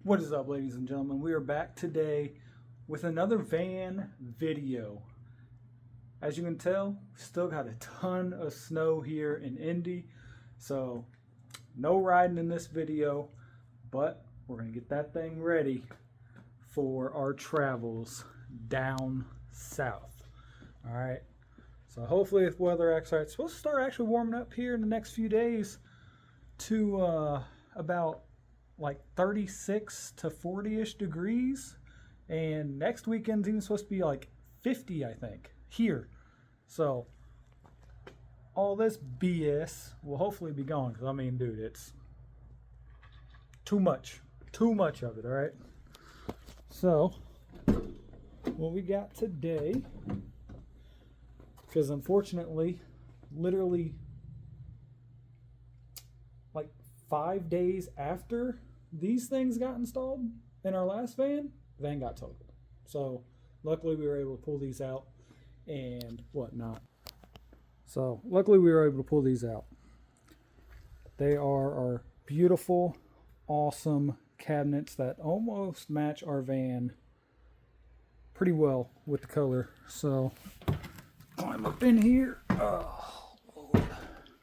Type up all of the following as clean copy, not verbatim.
What is up, ladies and gentlemen? We are back today with another van video. As you can tell, still got a ton of snow here in Indy, so no riding in this video, but we're going to get that thing ready for our travels down south. All right, so hopefully if weather acts right, it's supposed to start actually warming up here in the next few days to about like 36 to 40-ish degrees, and next weekend's even supposed to be like 50, I think, here. So all this BS will hopefully be gone, because I mean, dude, it's too much of it. All right, so what we got today, because unfortunately literally like 5 days after these things got installed in our last van, the van got totaled. So luckily we were able to pull these out and whatnot. So luckily we were able to pull these out. They are our beautiful, awesome cabinets that almost match our van pretty well with the color. So climb up in here. Oh, Lord.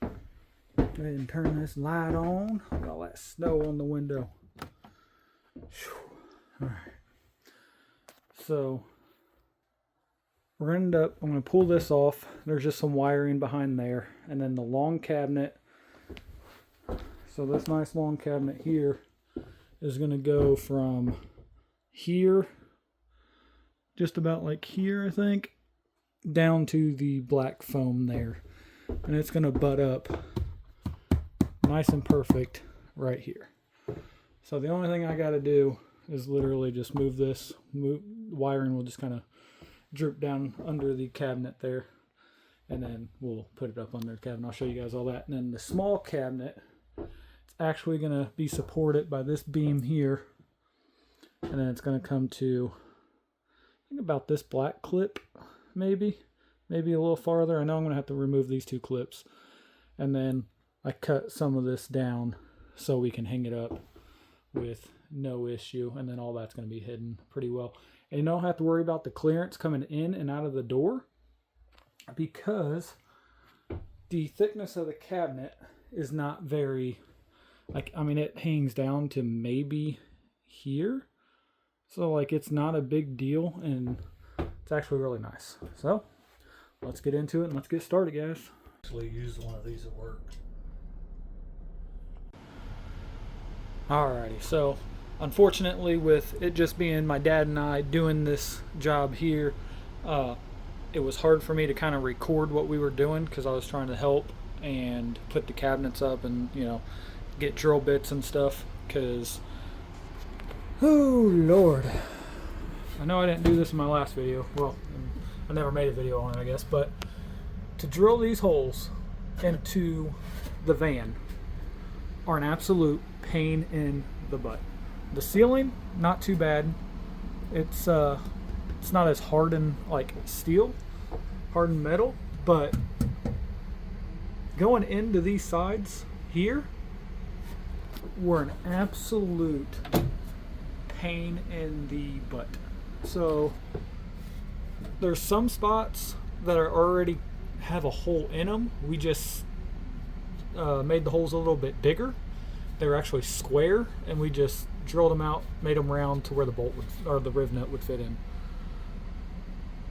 Go ahead and turn this light on. Got all that snow on the window. Alright. So we're gonna end up, I'm gonna pull this off. There's just some wiring behind there. And then the long cabinet. So this nice long cabinet here is gonna go from here, just about like here, I think, down to the black foam there. And it's gonna butt up nice and perfect right here. So the only thing I got to do is literally just move this. Wiring will just kind of droop down under the cabinet there, and then we'll put it up under the cabinet. I'll show you guys all that. And then the small cabinet, it's actually going to be supported by this beam here, and then it's going to come to, I think, about this black clip, maybe a little farther. I know I'm going to have to remove these two clips, and then I cut some of this down so we can hang it up with no issue, and then all that's going to be hidden pretty well. And you don't have to worry about the clearance coming in and out of the door, because the thickness of the cabinet is not very, like, I mean, it hangs down to maybe here, so like it's not a big deal, and it's actually really nice. So let's get into it and let's get started, guys. Actually use one of these at work. Alrighty, so unfortunately, with it just being my dad and I doing this job here, it was hard for me to kind of record what we were doing, because I was trying to help and put the cabinets up and, you know, get drill bits and stuff, because, oh Lord, I know I didn't do this in my last video. Well, I never made a video on it, I guess, but to drill these holes into the van are an absolute pain in the butt. The ceiling, not too bad. It's not as hardened like steel, hardened metal, but going into these sides here were an absolute pain in the butt. So there's some spots that are already have a hole in them. We just made the holes a little bit bigger. They were actually square, and we just drilled them out, made them round to where the bolt would, or the riv nut would fit in.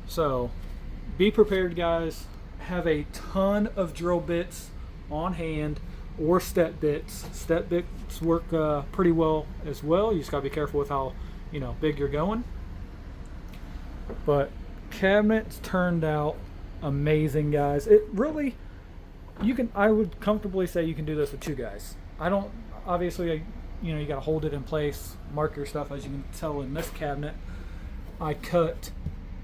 So be prepared, guys. Have a ton of drill bits on hand, or step bits. Step bits work pretty well as well. You just gotta be careful with how, you know, big you're going. But cabinets turned out amazing, guys. It really, I would comfortably say you can do this with two guys. Obviously, you know, you got to hold it in place, mark your stuff. As you can tell in this cabinet, I cut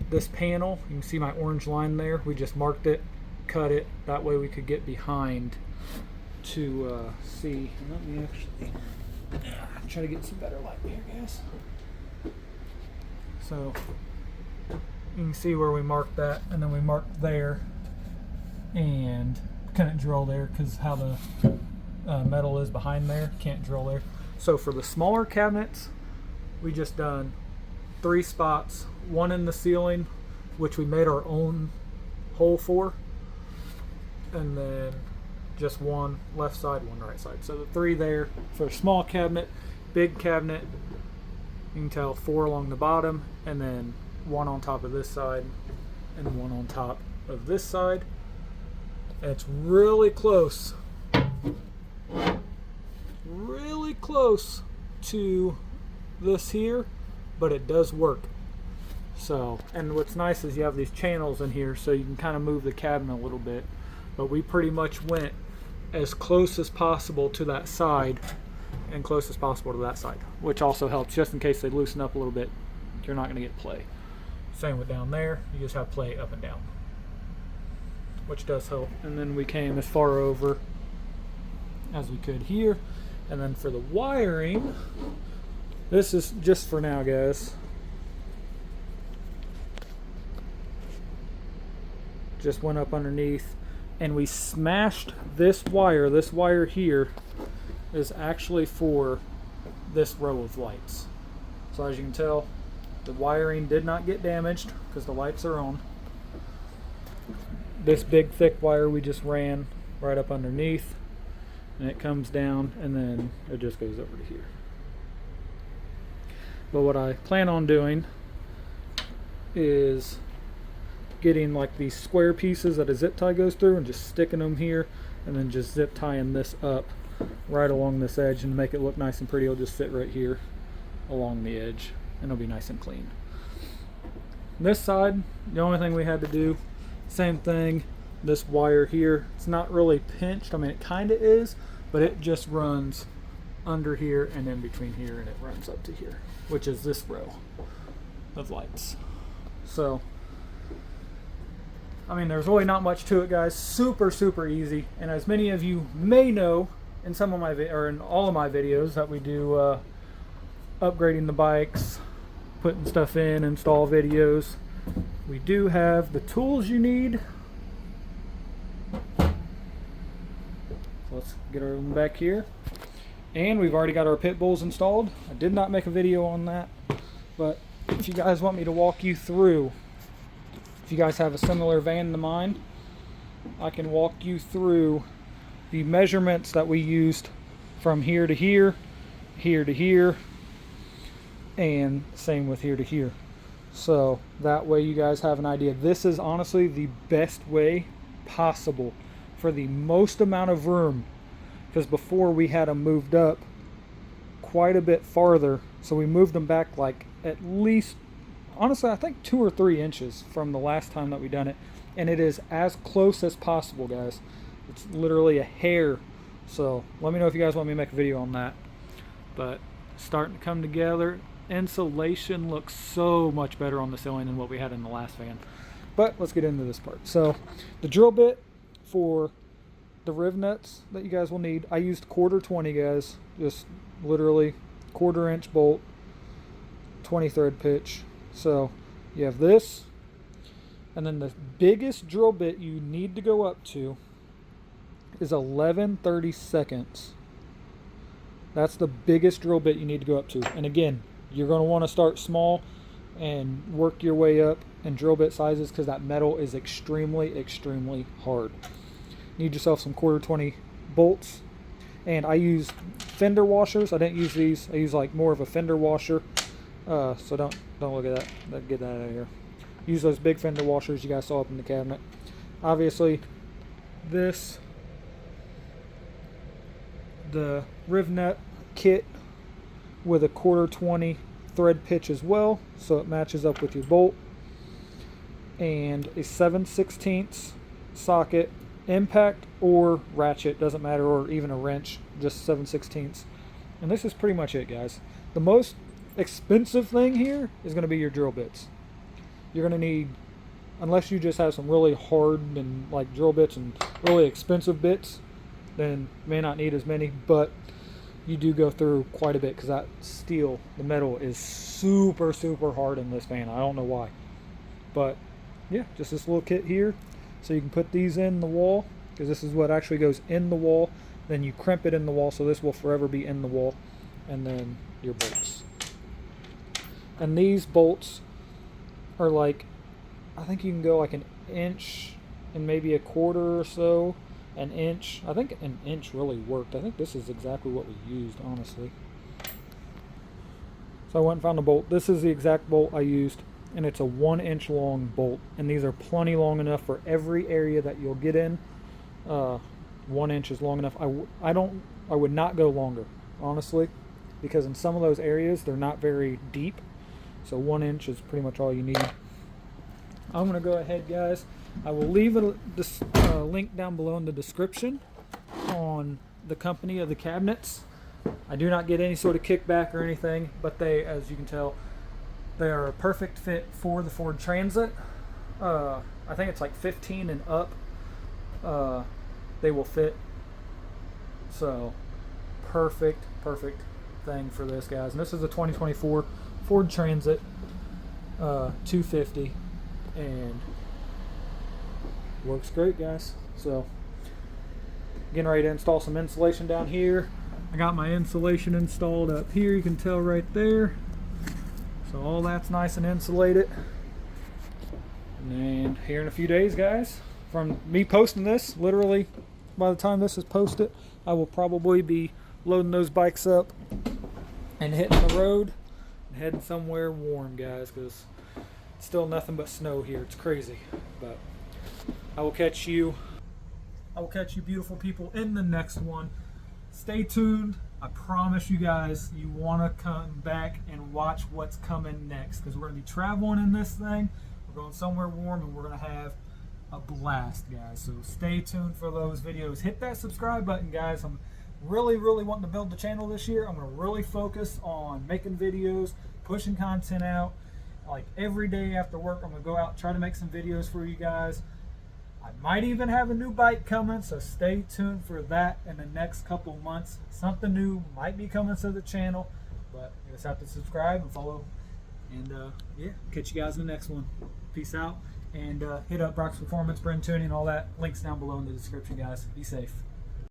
this panel. You can see my orange line there. We just marked it, cut it. That way we could get behind to see. Let me actually try to get some better light here, guys. So you can see where we marked that, and then we marked there, and couldn't drill there because how the metal is behind there. Can't drill there. So for the smaller cabinets, we just done 3 spots, one in the ceiling, which we made our own hole for, and then just one left side, one right side. So the 3 there for a small cabinet, big cabinet, you can tell 4 along the bottom, and then 1 on top of this side, and 1 on top of this side. And it's really close to this here, but it does work. So, and what's nice is you have these channels in here, so you can kind of move the cabinet a little bit. But we pretty much went as close as possible to that side and close as possible to that side, which also helps just in case they loosen up a little bit. You're not going to get play. Same with down there, you just have play up and down, which does help. And then we came as far over as we could here. And then for the wiring, this is just for now, guys. Just went up underneath and we smashed this wire. This wire here is actually for this row of lights. So as you can tell, the wiring did not get damaged because the lights are on. This big thick wire we just ran right up underneath, and it comes down and then it just goes over to here. But what I plan on doing is getting like these square pieces that a zip tie goes through and just sticking them here, and then just zip tying this up right along this edge, and to make it look nice and pretty, it'll just fit right here along the edge and it'll be nice and clean. This side, the only thing we had to do, same thing. This wire here, it's not really pinched. I mean, it kind of is, but it just runs under here and in between here, and it runs up to here, which is this row of lights. So, I mean, there's really not much to it, guys. Super, super easy. And as many of you may know, in some of my or in all of my videos that we do upgrading the bikes, putting stuff in, install videos, we do have the tools you need. Let's get our one back here. And we've already got our pit bulls installed. I did not make a video on that, but if you guys want me to walk you through, if you guys have a similar van to mine, I can walk you through the measurements that we used from here to here, here to here, and same with here to here. So that way you guys have an idea. This is honestly the best way possible for the most amount of room, because before we had them moved up quite a bit farther, so we moved them back like at least, honestly, I think 2 or 3 inches from the last time that we done it, and it is as close as possible, guys. It's literally a hair. So let me know if you guys want me to make a video on that. But starting to come together. Insulation looks so much better on the ceiling than what we had in the last van. But let's get into this part. So the drill bit for the riv nuts that you guys will need, I used 1/4 guys, just literally 1/4 inch bolt, 20 thread pitch. So you have this, and then the biggest drill bit you need to go up to is 11/32. That's the biggest drill bit you need to go up to. And again, you're going to want to start small and work your way up in drill bit sizes, because that metal is extremely, extremely hard. Need yourself some 1/4 bolts, and I use fender washers. I didn't use these. I use like more of a fender washer. So don't look at that. Get that out of here. Use those big fender washers you guys saw up in the cabinet. Obviously, the riv nut kit with a 1/4 thread pitch as well, so it matches up with your bolt, and a 7/16 socket, impact or ratchet, doesn't matter, or even a wrench, just 7/16. And this is pretty much it, guys. The most expensive thing here is going to be your drill bits. You're going to need, unless you just have some really hard and like drill bits and really expensive bits, then you may not need as many, but you do go through quite a bit, because that steel, the metal, is super, super hard in this van. I don't know why, but yeah, just this little kit here. So you can put these in the wall, because this is what actually goes in the wall. Then you crimp it in the wall, so this will forever be in the wall. And then your bolts. And these bolts are like, I think you can go like an inch and maybe a quarter or so, an inch. I think an inch really worked. I think this is exactly what we used, honestly. So I went and found a bolt. This is the exact bolt I used, and it's a 1 inch long bolt. And these are plenty long enough for every area that you'll get in. 1 inch is long enough. I would not go longer, honestly, because in some of those areas they're not very deep. So 1 inch is pretty much all you need. I'm going to go ahead, guys. I will leave a link down below in the description on the company of the cabinets. I do not get any sort of kickback or anything, but they, as you can tell, they are a perfect fit for the Ford Transit. I think it's like 15 and up. They will fit. So perfect thing for this, guys. And this is a 2024 Ford Transit 250, and works great, guys. So getting ready to install some insulation down here. I got my insulation installed up here, you can tell right there. So all that's nice and insulated. And here in a few days, guys, from me posting this, literally by the time this is posted, I will probably be loading those bikes up and hitting the road and heading somewhere warm, guys, because it's still nothing but snow here. It's crazy. But I will catch you beautiful people in the next one. Stay tuned. I promise you guys, you want to come back and watch what's coming next, because we're going to be traveling in this thing. We're going somewhere warm, and we're going to have a blast, guys. So stay tuned for those videos. Hit that subscribe button, guys. I'm really wanting to build the channel this year. I'm going to really focus on making videos, pushing content out. Like every day after work, I'm going to go out and try to make some videos for you guys. I might even have a new bike coming, so stay tuned for that in the next couple months. Something new might be coming to the channel, but you just have to subscribe and follow. And yeah, catch you guys in the next one. Peace out, and hit up Brock's Performance, Brand Tuning, all that. Links down below in the description, guys. Be safe.